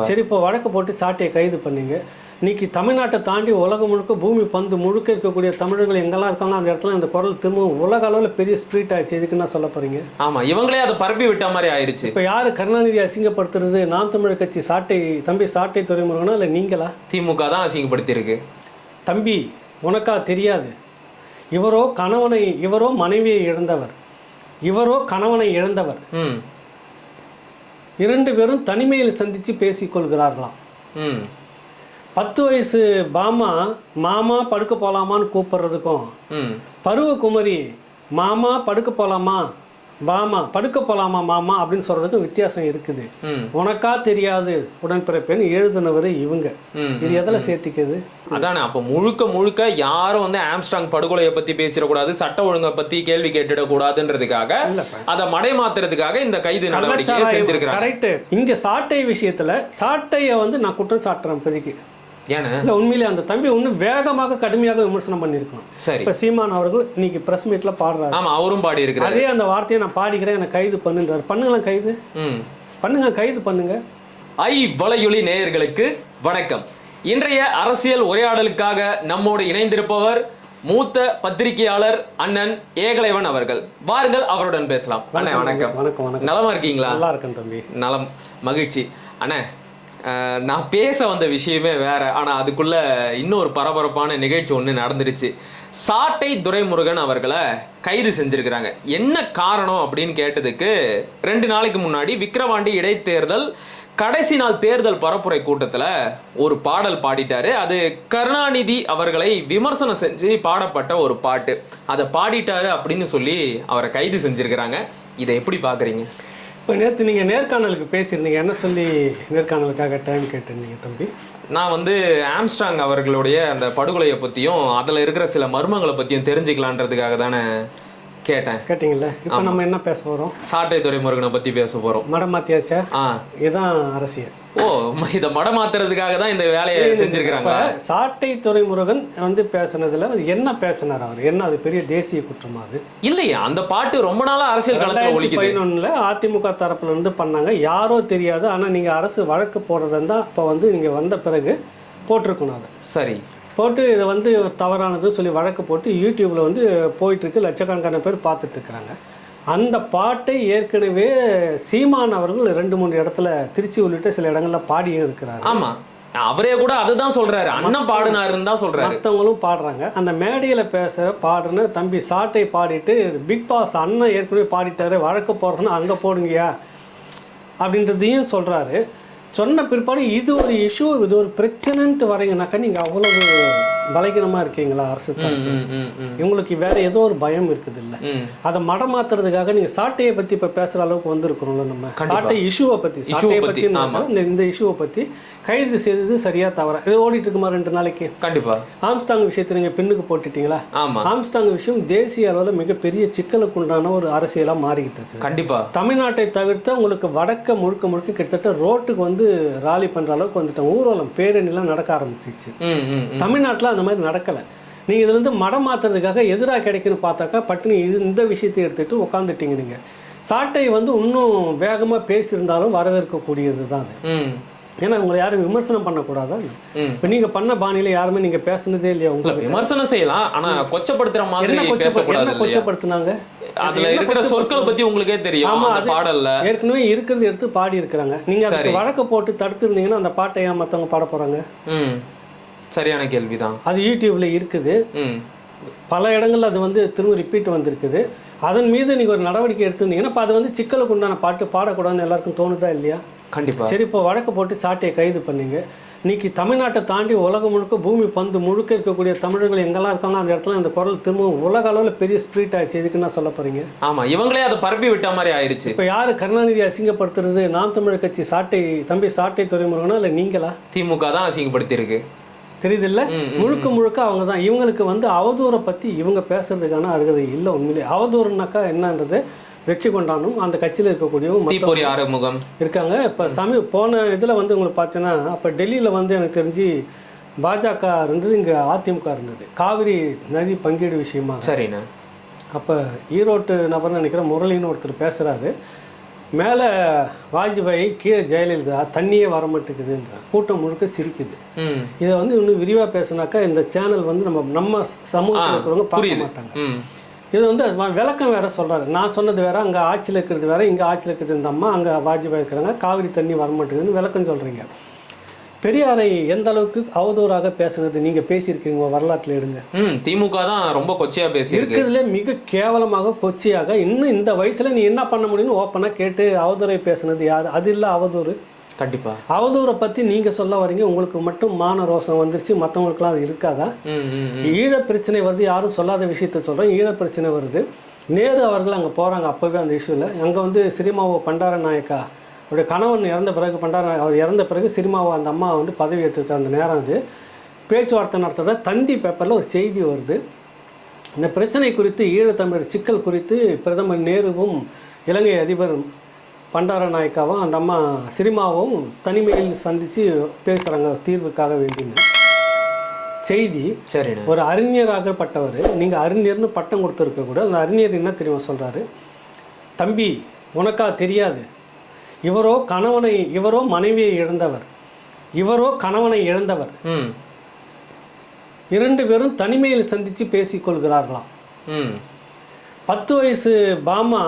சரி, இப்போ வழக்கு போட்டு சாட்டையை கைது பண்ணீங்க. இன்னைக்கு தமிழ்நாட்டை தாண்டி உலகம் முழுக்க பூமி பந்து முழுக்க இருக்கக்கூடிய தமிழர்கள் எங்கெல்லாம் இருக்காங்க அந்த இடத்துல இந்த குரல் திரும்பவும் உலக அளவில் பெரிய ஸ்பிரிட் ஆயிடுச்சு. இதுக்குன்னா சொல்ல போறீங்க? ஆமா, இவங்களே அதை பரப்பி விட்ட மாதிரி ஆயிடுச்சு. இப்போ யாரு கருணாநிதி அசிங்கப்படுத்துறது? நாம் தமிழர் கட்சி தம்பி சாட்டை துரைமுருகனா இல்லை நீங்களா? திமுக தான் அசிங்கப்படுத்தியிருக்கு. தம்பி, உனக்கா தெரியாது? இவரோ மனைவியை இழந்தவர், இவரோ கணவனை இழந்தவர். இரண்டு பேரும் தனிமையில் சந்தித்து பேசிக்கொள்கிறார்களாம். 10 வயசு மாமா படுக்க போகலாமான்னு கூப்பிட்றதுக்கும், பருவகுமரி மாமா படுக்க போகலாமா படுக்க போகலாமா மாமா அப்படின்னு சொல்கிறதுக்கும் வித்தியாசம் இருக்குது. உனக்கா தெரியாது உடன்பிறப்பேன்னு எழுதுனவர் இவங்க. இது எதில் சேர்த்திக்குது? அதானே. அப்போ முழுக்க யாரும் வந்து ஆம்ஸ்ட்ராங் படுகொலையை பற்றி பேசிடக்கூடாது, சட்ட ஒழுங்கை பற்றி கேள்வி கேட்டுடக்கூடாதுன்றதுக்காக, அதை மடைமாத்துறதுக்காக இந்த கைது நடவடிக்கையை செஞ்சிருக்கிறாங்க. கரெக்ட். இங்கே சாட்டை விஷயத்தில் சாட்டையை வந்து நான் குற்றம் சாட்டுறேன் இப்போதைக்கு. ஏன்னா இல்லை, உண்மையிலே அந்த தம்பி இன்னும் வேகமாக கடுமையாக விமர்சனம் பண்ணியிருக்கணும். சரி, இப்போ சீமான் அவர்கள் இன்னைக்கு பிரஸ் மீட்ல பாடுறாரு. ஆமா, அவரும் பாடி இருக்கிறார். அதே அந்த வார்த்தையை நான் பாடிக்கிறேன், எனக்கு கைது பண்ணுன்றார். பண்ணுங்களேன், கைது பண்ணுங்க. வலையொலி நேயர்களுக்கு வணக்கம். இன்றைய அரசியல் உரையாடலுக்காக நம்மோடு இணைந்திருப்பவர் மூத்த பத்திரிகையாளர் அண்ணன் ஏகலைவன் அவர்கள். வாருங்கள், அவருடன் பேசலாம். அண்ணா வணக்கம். வணக்கம். நலமா இருக்கீங்களா? நல்லா இருக்கேன் தம்பி. நலம், மகிழ்ச்சி. அண்ணா, நான் பேச வந்த விஷயமே வேற, ஆனால் அதுக்குள்ள இன்னொரு பரபரப்பான நிகழ்ச்சி ஒன்று நடந்துருச்சு. சாட்டை துரைமுருகன் அவர்களை கைது செஞ்சிருக்கிறாங்க. என்ன காரணம் அப்படின்னு கேட்டதுக்கு, 2 நாளைக்கு முன்னாடி விக்கிரவாண்டி இடைத்தேர்தல் கடைசி நாள் தேர்தல் பரப்புரை கூட்டத்தில் ஒரு பாடல் பாடிட்டாரு. அது கருணாநிதி அவர்களை விமர்சனம் செஞ்சு பாடப்பட்ட ஒரு பாட்டு. அதை பாடிட்டாரு அப்படின்னு சொல்லி அவரை கைது செஞ்சிருக்கிறாங்க. இதை எப்படி பார்க்குறீங்க? இப்போ நேற்று நீங்கள் நேர்காணலுக்கு பேசியிருந்தீங்க, என்ன சொல்லி நேர்காணலுக்காக டைம் கேட்டிருந்தீங்க தம்பி? நான் வந்து ஆம்ஸ்ட்ராங் அவர்களுடைய அந்த படுகொலையை பற்றியும் அதில் இருக்கிற சில மர்மங்களை பற்றியும் தெரிஞ்சுக்கலான்றதுக்காக தானே கேட்டீங்கல்ல. இப்போ நம்ம என்ன பேச போகிறோம்? சாட்டை துரைமுருகனை பற்றி பேச போகிறோம். மடமாத்தியாச்சா? இதுதான் அரசியல். ஓ, இதை மடமாத்துறதுக்காக தான் இந்த வேலையை செஞ்சிருக்கிறாங்க. சாட்டை துரைமுருகன் வந்து பேசுனதுல என்ன பேசினார் அவர்? என்ன அது பெரிய தேசிய குற்றமா? அது இல்லையா? அந்த பாட்டு ரொம்ப நாளா அரசியல் களத்தில் ஒலிக்குது. 2011 அதிமுக தரப்புல இருந்து பண்ணாங்க, யாரோ தெரியாது. ஆனால் நீங்கள் அரசு வழக்கு போடுறதுன்னு தான் இப்போ வந்து நீங்கள் வந்த பிறகு போட்டிருக்கணும். அதை சரி போட்டு இதை வந்து தவறானதுன்னு சொல்லி வழக்கு போட்டு யூடியூப்பில் வந்து போயிட்டுருக்கு. லட்சக்கணக்கான பேர் பார்த்துட்ருக்குறாங்க. அந்த பாட்டை ஏற்கனவே சீமான் அவர்கள் 2-3 இடத்துல, திருச்சி உள்ளிட்ட சில இடங்களில் பாடியும் இருக்கிறாரு. ஆமாம், அவரே கூட அதுதான் சொல்கிறாரு, அண்ணன் பாடினாருன்னு தான் சொல்கிறாரு. மற்றவங்களும் பாடுறாங்க. அந்த மேடையில் பாடுன தம்பி சாட்டை பாடிட்டு, பிக் பாஸ் அண்ணன் ஏற்கனவே பாடிட்டாரு, வழக்கு போடுறதுன்னா அங்கே போடுங்கயா அப்படின்றதையும் சொல்கிறாரு. சொன்ன பிற்பாடு இது ஒரு இஷ்யூ, இது ஒரு பிரச்சனைன்ட்டு வரீங்கன்னாக்கா நீங்கள் அவ்வளவு பலகீனமாக இருக்கீங்களா? அரசு இவங்களுக்கு வேற ஏதோ ஒரு பயம் இருக்குது. இல்லை, அதை மடமாத்துறதுக்காக நீங்கள் சாட்டையை பற்றி இப்போ பேசுகிற அளவுக்கு வந்திருக்கிறோம்ல. நம்ம சாட்டை இஷ்யூவை பற்றி இந்த இஷ்யூவை பற்றி கைது செய்தது சரியா தவறா? இது ஓடிட்டு இருக்குமா 2 நாளைக்கு? கண்டிப்பா. ஆம்ஸ்டாங் விஷயத்தை நீங்கள் பின்னுக்கு போட்டுட்டீங்களா? ஆம்ஸ்டாங் விஷயம் தேசிய அளவில் மிகப்பெரிய சிக்கலுக்கு உண்டான ஒரு அரசியலாக மாறிக்கிட்டு இருக்கு. கண்டிப்பா. தமிழ்நாட்டை தவிர்த்து உங்களுக்கு வடக்க முழுக்க கிட்டத்தட்ட ரோட்டுக்கு வந்து ராலி பண்ற அளவுக்கு வந்துட்டோம். ஊர்வலம் பேரணிலாம் நடக்க ஆரம்பிச்சிருச்சு. தமிழ்நாட்டில் அந்த மாதிரி நடக்கலை. நீங்கள் இதுல இருந்து மடம் மாத்துறதுக்காக எதிராக கிடைக்குன்னு பார்த்தாக்கா பட்டுனி இந்த விஷயத்தை எடுத்துட்டு உட்காந்துட்டீங்க. நீங்கள் சாட்டை வந்து இன்னும் வேகமாக பேசியிருந்தாலும் வரவேற்கக்கூடியது தான் அது. ஏன்னா உங்களை யாரும் விமர்சனம் பண்ணக்கூடாதா? இப்போ நீங்க பண்ண பாணியில யாருமே நீங்க பேசுனதே இல்லையா? உங்களுக்கு விமர்சனம் செய்யலாம், ஆனா கொச்சப்படுத்துற மாதிரி பேசக்கூடாது. கொச்சப்படுத்தினாங்க. அதுல இருக்கிற சொற்கள் பத்தி உங்களுக்கே தெரியும். ஆமா, அது பாடல்ல ஏற்கனவே இருக்கிறது எடுத்து பாடி இருக்கிறாங்க. நீங்க அதுக்கு வழக்க போட்டு தடுத்து இருந்தீங்கன்னா அந்த பாட்டை ஏன் மத்தவங்க பாட போறாங்க? சரியான கேள்விதான். அது யூடியூப்ல இருக்குது. பல இடங்கள்ல அது வந்து திரும்ப ரிப்பீட் வந்திருக்குது. அதன் மீது நீங்க ஒரு நடவடிக்கை எடுத்திருந்தீங்கன்னா அது வந்து சிக்கலுக்கு உண்டான பாட்டு பாடக்கூடாதுன்னு எல்லாருக்கும் தோணுதா இல்லையா? கண்டிப்பா. சரி, இப்போ வழக்கு போட்டு சாட்டையை கைது பண்ணீங்க. இன்னைக்கு தமிழ்நாட்டை தாண்டி உலகம் முழுக்க பூமி பந்து முழுக்க இருக்கக்கூடிய தமிழர்கள் எங்கெல்லாம் இருக்காங்க அந்த இடத்துல இந்த குரல் திரும்பவும் உலக அளவில் பெரிய ஸ்பிரிட் ஆயிடுச்சு. இதுக்குன்னா சொல்ல போறீங்க? ஆமா, இவங்களே அதை பரப்பி விட்ட மாதிரி ஆயிடுச்சு. இப்போ யாரு கருணாநிதி அசிங்கப்படுத்துறது? நாம் தமிழர் கட்சி தம்பி சாட்டை துரைமுருகனா இல்லை நீங்களா? திமுக தான் அசிங்கப்படுத்தி இருக்கு. தெரியுது இல்லை? முழுக்க அவங்க தான். இவங்களுக்கு வந்து அவதூறை பற்றி இவங்க பேசுறதுக்கான அருகதை இல்லை. உண்மையிலே அவதூறுனாக்கா என்னன்றது வெற்றி கொண்டாடும் அந்த கட்சியில் இருக்கக்கூடியவங்க ஆறுமுகம் இருக்காங்க. இப்போ போன இதில் வந்து உங்களுக்கு பார்த்தீங்கன்னா, அப்போ டெல்லியில் வந்து எனக்கு தெரிஞ்சு பாஜக இருந்தது, இங்கே அதிமுக இருந்தது. காவிரி நதி பங்கீடு விஷயமா. சரிண்ணா. அப்போ ஈரோட்டு நபர்னு நினைக்கிற முரளின்னு ஒருத்தர் பேசுகிறாரு. மேலே வாஜ்பாய், கீழே ஜெயலலிதா, தண்ணியே வர மாட்டேங்குதுன்றார். கூட்டம் முழுக்க சிரிக்குது. இதை வந்து இன்னும் விரிவாக பேசுனாக்கா இந்த சேனல் வந்து நம்ம சமூகத்தில் இருக்கிறவங்க பார்க்க மாட்டாங்க. இது வந்து விளக்கம் வேற சொல்கிறாரு. நான் சொன்னது வேற, அங்கே ஆட்சியில் இருக்கிறது வேற, இங்கே ஆட்சியில் இருக்கிறது இந்த அம்மா, அங்கே வாஜ்பாய் இருக்கிறாங்க, காவிரி தண்ணி வரமாட்டேங்குதுன்னு விளக்கம் சொல்கிறீங்க. பெரியாரை எந்த அளவுக்கு அவதூறாக பேசுனது நீங்கள் பேசியிருக்கீங்க வரலாற்றில் எடுங்க. திமுக தான் ரொம்ப கொச்சையாக பேசி இருக்கிறதுல மிக கேவலமாக கொச்சையாக இன்னும் இந்த வயசில் நீ என்ன பண்ண முடியும்னு ஓப்பனாக கேட்டு அவதூறை பேசுனது யார்? அது இல்லை அவதூறு. கண்டிப்பாக அவதூறை பற்றி நீங்கள் சொல்ல வரீங்க. உங்களுக்கு மட்டும் மான ரோசம் வந்துருச்சு, மற்றவங்களுக்குலாம் அது இருக்காதா? ஈழ பிரச்சனை வருது, யாரும் சொல்லாத விஷயத்த சொல்கிறேன். ஈழ பிரச்சனை வருது, நேரு அவர்கள் அங்கே போகிறாங்க. அப்போவே அந்த இஷ்யூவில் அங்கே வந்து சிறிமாவோ பண்டார நாயக்கா அவருடைய கணவன் இறந்த பிறகு அவர் இறந்த பிறகு சினிமாவை அந்த அம்மா வந்து பதவி ஏற்றுக்க அந்த நேரம் அது பேச்சுவார்த்தை நடத்துகிறத தந்தி பேப்பரில் ஒரு செய்தி வருது. இந்த பிரச்சனை குறித்து ஈழத்தமிழர் சிக்கல் குறித்து பிரதமர் நேருவும் இலங்கை அதிபர் பண்டார நாயக்காவும் அந்த அம்மா சினிமாவும் தனிமையில் சந்தித்து பேசுகிறாங்க தீர்வுக்காக வேண்டின்னு செய்தி. சரி, ஒரு அறிஞராகப்பட்டவர், நீங்கள் அறிஞர்னு பட்டம் கொடுத்துருக்க கூட அந்த அறிஞர் என்ன தெரியுமா சொல்கிறாரு? தம்பி, உனக்கா தெரியாது, இவரோ மனைவியை இழந்தவர், இவரோ கணவனை இழந்தவர், 2 பேரும் தனிமையில் சந்தித்து பேசிக்கொள்கிறார்களாம். 10 வயசு பாமா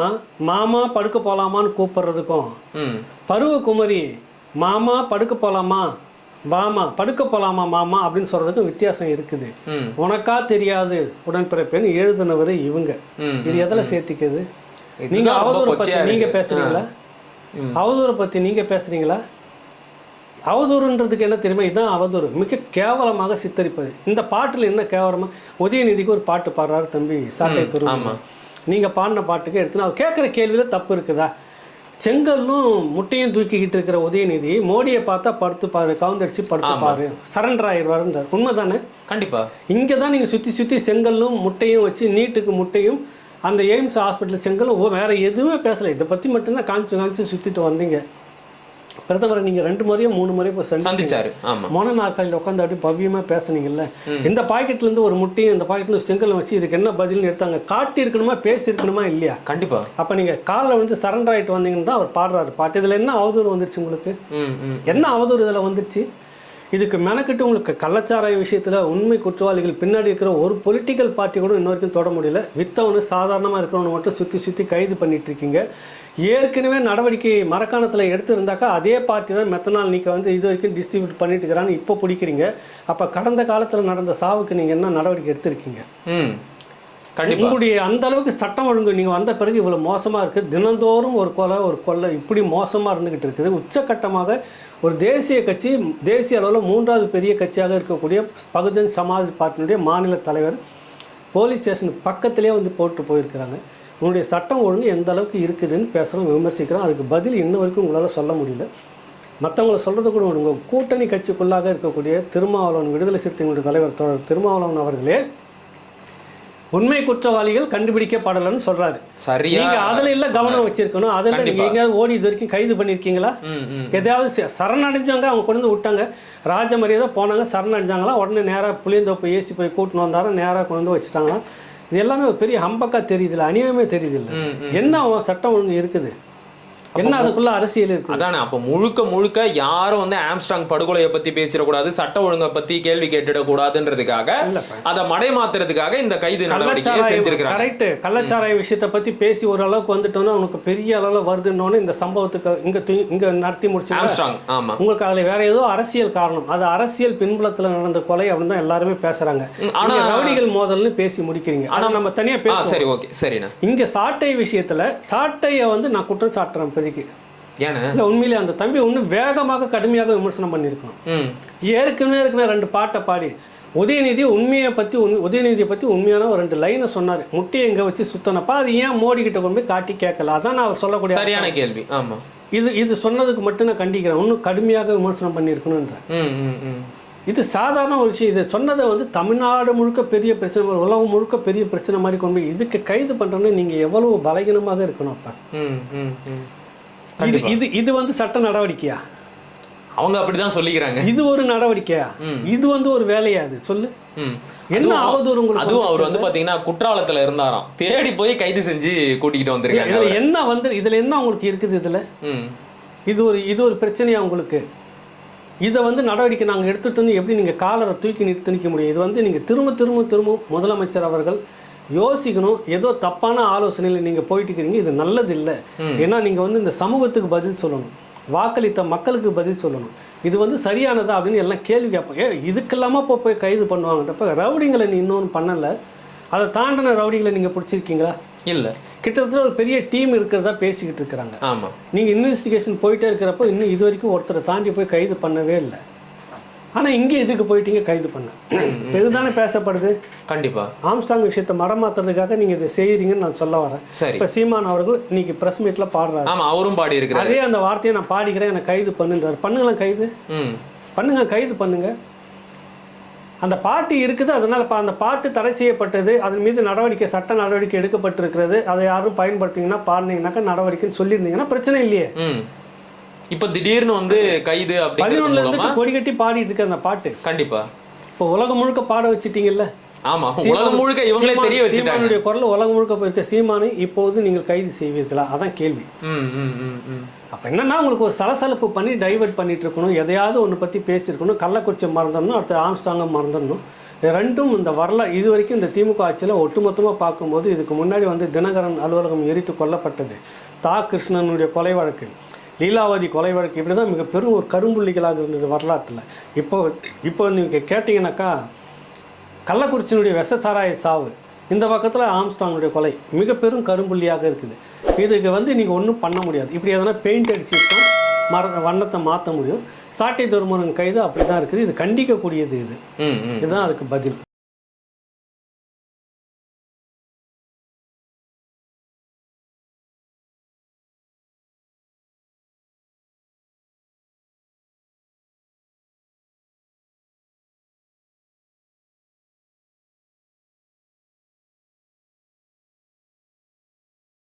மாமா படுக்க போகலாமான்னு கூப்பிட்றதுக்கும் பருவகுமரி மாமா படுக்க போகலாமா பாமா படுக்க போகலாமா மாமா அப்படின்னு சொல்கிறதுக்கும் வித்தியாசம் இருக்குது. உனக்கா தெரியாது உடன்பிறப்பேன்னு எழுதுனவர் இவங்க. இது எதில் சேர்த்திக்குது? நீங்கள் அவதூறை பற்றி நீங்கள் பேசுகிறீங்களா? அவதூறை பற்றி நீங்கள் பேசுகிறீங்களா? அவதூறுன்றதுக்கு என்ன தெரியுமா? இதுதான் அவதூறு. மிக கேவலமாக சித்தரிப்பது. இந்த பாட்டில் என்ன கேவலமாக, உதயநிதிக்கு ஒரு பாட்டு பாடுறாரு தம்பி சாட்டை துரு. நீங்கள் பாடின பாட்டுக்கு எடுத்துன்னு அவர் கேட்குற கேள்வியில் தப்பு இருக்குதா? செங்கல்லும் முட்டையும் தூக்கிக்கிட்டு இருக்கிற உதயநிதி மோடியை பார்த்தா படுத்து பாரு, கவுந்தடிச்சு படுத்து பாரு, சரண்டர் ஆயிடுவாருன்றார். உண்மை தானே? கண்டிப்பாக. இங்கே தான் நீங்கள் சுற்றி செங்கல்லும் முட்டையும் வச்சு நீட்டுக்கு முட்டையும் அந்த எய்ம்ஸ் ஹாஸ்பிட்டல் செங்கலும் வேறு எதுவுமே பேசலை. இதை பற்றி மட்டும்தான் காமிச்சு சுற்றிட்டு வந்தீங்க. பிரதமரை நீங்கள் 2 முறையோ 3 முறையோ போய் சந்திச்சாரு. மொன நாற்காலியில் உட்காந்து அப்படி பவ்யமாக பேசுனீங்கல்ல. இந்த பாக்கெட்லேருந்து ஒரு முட்டையும் இந்த பாக்கெட்லேருந்து செங்கலும் வச்சு இதுக்கு என்ன பதில்னு எடுத்தாங்க. காட்டியிருக்கணுமா, பேசியிருக்கணுமா இல்லையா? கண்டிப்பாக. அப்போ நீங்கள் காலில் வந்து சரண்டர் ஆகிட்டு வந்தீங்கன்னு தான் அவர் பாடுறாரு பாட்டு. இதில் என்ன அவதூறு வந்துருச்சு உங்களுக்கு? என்ன அவதூறு இதில் வந்துருச்சு? இதுக்கு மெனக்கிட்டு உங்களுக்கு கள்ளச்சாராய விஷயத்தில் உண்மை குற்றவாளிகள் பின்னாடி இருக்கிற ஒரு பொலிட்டிக்கல் பார்ட்டி கூட இன்ன வரைக்கும் தொட முடியல. வித்தவனு சாதாரணமாக இருக்கிறவனு மட்டும் சுற்றி கைது பண்ணிட்டு இருக்கீங்க. ஏற்கனவே நடவடிக்கை மரக்காணத்தில் எடுத்துருந்தாக்கா அதே பார்ட்டி தான் மெத்தனால் நீக்க வந்து இது வரைக்கும் டிஸ்ட்ரிபியூட் பண்ணிட்டு இருக்கிறான்னு இப்போ பிடிக்கிறீங்க. அப்போ கடந்த காலத்தில் நடந்த சாவுக்கு நீங்கள் என்ன நடவடிக்கை எடுத்திருக்கீங்க? உங்களுடைய அந்த அளவுக்கு சட்டம் ஒழுங்கு நீங்கள் வந்த பிறகு இவ்வளோ மோசமாக இருக்குது. தினந்தோறும் ஒரு கொலை இப்படி மோசமாக இருந்துக்கிட்டு இருக்குது. உச்சக்கட்டமாக ஒரு தேசிய கட்சி, தேசிய அளவில் 3வது பெரிய கட்சியாக இருக்கக்கூடிய பகுஜன் சமாஜ் பார்ட்டியினுடைய மாநில தலைவர் போலீஸ் ஸ்டேஷன் பக்கத்திலே வந்து போட்டு போயிருக்கிறாங்க. உங்களுடைய சட்டம் ஒழுங்கு எந்த அளவுக்கு இருக்குதுன்னு பேசுகிறோம், விமர்சிக்கிறோம். அதுக்கு பதில் இன்ன வரைக்கும் உங்களால் சொல்ல முடியல. மற்றவங்களை சொல்கிறது கூட உங்கள் கூட்டணி கட்சிக்குள்ளாக இருக்கக்கூடிய திருமாவளவன், விடுதலை சிறுத்தைகளுடைய தலைவர் தோழர் திருமாவளவன் அவர்களே உண்மை குற்றவாளிகள் கண்டுபிடிக்கப்படலன்னு சொல்றாரு. சரியா? நீங்க அதுல இல்ல கவனம் வச்சிருக்கணும். அதுல நீங்க எங்கேயாவது ஓடி இது வரைக்கும் கைது பண்ணிருக்கீங்களா? எதையாவது சரணடைஞ்சவங்க அவங்க கொண்டு வந்து விட்டாங்க, ராஜ மரியாதை போனாங்க, சரணடைஞ்சாங்களா, உடனே நேராக புளியந்தோப்பு ஏசி போய் கூட்டின்னு வந்தாரா, நேராக கொண்டு வந்து வச்சுட்டாங்களா? இது எல்லாமே ஒரு பெரிய ஹம்பக்கா தெரியுதுல்ல, அநியாயமே தெரியுதுல்ல. என்ன சட்டம் ஒழுங்கு இருக்குது? என்ன அதுக்குள்ள அரசியல் இருக்கு? அதானே. அப்போ முழுக்க யாரும் வந்து ஆம்ஸ்ட்ராங் படுகொலையை பத்தி பேசிடக்கூடாது, சட்ட ஒழுங்கை பத்தி கேள்வி கேட்டுடக்கூடாதுன்றதுக்காக, அதை மடை மாத்துறதுக்காக இந்த கைது நடவடிக்கையை செஞ்சிருக்காங்க. கரெக்ட். கள்ளச்சாராய விஷயத்தை பத்தி பேசி ஓரளவுக்கு வந்துட்டோம்னா உனக்கு பெரிய அளவில் வருதுன்னு இந்த சம்பவத்துக்கு இங்க நடத்தி முடிச்சு ஆம்ஸ்ட்ராங். ஆமா. உங்களுக்கு அதுல வேற ஏதோ அரசியல் காரணம், அது அரசியல் பின்புலத்துல நடந்த கொலை அப்படின்னு தான் எல்லாருமே பேசுறாங்க. ஆனா ரவுடிகள் மோதல்னு பேசி முடிக்கிறீங்க. ஆனா நம்ம தனியா பேச. சரி, ஓகே, சரிண்ணா. இங்க சாட்டை விஷயத்துல சாட்டையை வந்து நான் குற்றம் சாட்டுறேன். உண்மையிலே அந்த தம்பி இன்னும் வேகமாக கடுமையாக விமர்சனம் பண்ணியிருக்கணும். ஏற்கனவே 2 பாட்டை பாடி உதயநிதியை பற்றி உண்மையான ஒரு 2 லைனை சொன்னார். முட்டையை எங்கே வச்சு சுத்தனப்பா, அது ஏன் மோடி கிட்ட கொண்டு போய் காட்டி கேட்கல? அதான் அவர் சொல்லக்கூடிய சரியான கேள்வி. ஆமாம், இது சொன்னதுக்கு மட்டும் நான் கண்டிக்கிறேன். இன்னும் கடுமையாக விமர்சனம் பண்ணியிருக்கணுன்ற. இது சாதாரண ஒரு விஷயம். இதை சொன்னதை வந்து தமிழ்நாடு முழுக்க பெரிய பிரச்சனை, உலகம் முழுக்க பெரிய பிரச்சனை மாதிரி கொண்டு போய் இதுக்கு கைது பண்ணுறோன்னு நீங்கள் எவ்வளவு பலகீனமாக இருக்கணும். அப்போ இது வந்து சட்ட நடவடிக்கையா? அவங்க அப்படிதான் சொல்லிக்கிறாங்க. இது ஒரு நடவடிக்கையா? இது வந்து ஒரு வேலையா? அது சொல்லு. என்ன அவதூறு உங்களுக்கு? அதுவும் அவர் வந்து பாத்தீங்கன்னா குற்றாலத்துல இருந்தாராம், தேடி போய் கைது செஞ்சு கூட்டிக்கிட்டு வந்திருக்காங்க. இதுல என்ன வந்து இதுல என்ன உங்களுக்கு இருக்குது? இதுல இது ஒரு பிரச்சனையா உங்களுக்கு? இதை வந்து நடவடிக்கை நாங்கள் எடுத்துகிட்டு வந்து எப்படி நீங்கள் காலரை தூக்கி நிறுத்திக்க முடியும்? இது வந்து நீங்கள் திரும்ப முதலமைச்சர் அவர்கள் யோசிக்கணும். ஏதோ தப்பான ஆலோசனையில் நீங்கள் போயிட்டு இருக்கிறீங்க, இது நல்லது இல்லை. ஏன்னா நீங்கள் வந்து இந்த சமூகத்துக்கு பதில் சொல்லணும், வாக்களித்த மக்களுக்கு பதில் சொல்லணும். இது வந்து சரியானதா அப்படின்னு எல்லாம் கேள்வி கேட்பாங்க. இதுக்கெல்லாமல் போய் கைது பண்ணுவாங்கன்றப்ப ரவுடிங்களை நீ இன்னொன்று பண்ணலை, அதை தாண்டின ரவுடிகளை நீங்கள் பிடிச்சிருக்கீங்களா? இல்லை. கிட்டத்தட்ட ஒரு பெரிய டீம் இருக்கிறதா பேசிக்கிட்டு இருக்கிறாங்க. ஆமாம். நீங்கள் இன்வெஸ்டிகேஷன் போயிட்டே இருக்கிறப்போ இன்னும் இது வரைக்கும் ஒருத்தரை தாண்டி போய் கைது பண்ணவே இல்லை. ஆனால் இங்கே இதுக்கு போயிட்டீங்க கைது பண்ண. இப்போ இதுதானே பேசப்படுது. கண்டிப்பாக ஆம்ஸ்டாங் விஷயத்தை மடமாத்துறதுக்காக நீங்கள் இதை செய்கிறீங்கன்னு நான் சொல்ல வரேன். சரி. இப்போ சீமான் அவர்கள் இன்னைக்கு ப்ரெஸ் மீட்டில் பாடுறாரு. ஆமாம், அவரும் பாடி இருக்கிறார். அதே அந்த வார்த்தையை நான் பாடிக்கிறேன், என்னை கைது பண்ணுன்றார். பண்ணுங்களேன், கைது பண்ணுங்க, கைது பண்ணுங்க. அந்த பாட்டு இருக்குது, அதனால் இப்போ அந்த பாட்டு தடை செய்யப்பட்டது, அதன் மீது நடவடிக்கை, சட்ட நடவடிக்கை எடுக்கப்பட்டிருக்கிறது. அதை யாரும் பயன்படுத்திங்கன்னா பாடினீங்கன்னாக்கா நடவடிக்கைன்னு சொல்லியிருந்தீங்கன்னா பிரச்சனை இல்லையே. இப்போ திடீர்னு வந்து கைது 11 கொடி கட்டி பாடிட்டு இருக்க அந்த பாட்டு. கண்டிப்பா இப்போ உலகம் முழுக்க பாட வச்சுட்டீங்கல்ல. ஆமா, உலகம் முழுக்க இவங்களே தெரிய வச்சுட்டாங்க. சீமானுடைய குரல் உலகம் முழுக்க போயிருக்க சீமானை இப்போது நீங்கள் கைது செய்வீர்களா? அதான் கேள்வி. அப்போ என்னன்னா உங்களுக்கு ஒரு சலசலப்பு பண்ணி டைவர்ட் பண்ணிட்டு இருக்கணும், எதையாவது ஒன்று பற்றி பேசியிருக்கணும். கள்ளக்குறிச்சி மறந்துடணும், அடுத்து ஆம்ஸ்டாங்கை மறந்துடணும். ரெண்டும் இந்த வரலாறு இது வரைக்கும் இந்த திமுக ஆட்சியில் ஒட்டுமொத்தமாக பார்க்கும்போது, இதுக்கு முன்னாடி வந்து தினகரன் அலுவலகம் எரித்து கொல்லப்பட்டது, தா கிருஷ்ணனுடைய கொலை வழக்கு, லீலாவதி கொலை வழக்கு, இப்படி தான் மிக பெரும் ஒரு கரும்புள்ளிகளாக இருந்தது வரலாற்றில். இப்போ நீங்கள் கேட்டிங்கனாக்கா கள்ளக்குறிச்சியினுடைய விஷசாராய சாவு, இந்த பக்கத்தில் ஆம்ஸ்டாங்குடைய கொலை மிக பெரும் கரும்புள்ளியாக இருக்குது. இதுக்கு வந்து நீங்கள் ஒன்றும் பண்ண முடியாது. இப்படி எதனா பெயிண்ட் அடிச்சுட்டு வண்ணத்தை மாற்ற முடியும். சாட்டை துரைமுருகன் கைது அப்படி தான் இருக்குது. இது கண்டிக்கக்கூடியது. இதுதான் அதுக்கு பதில்.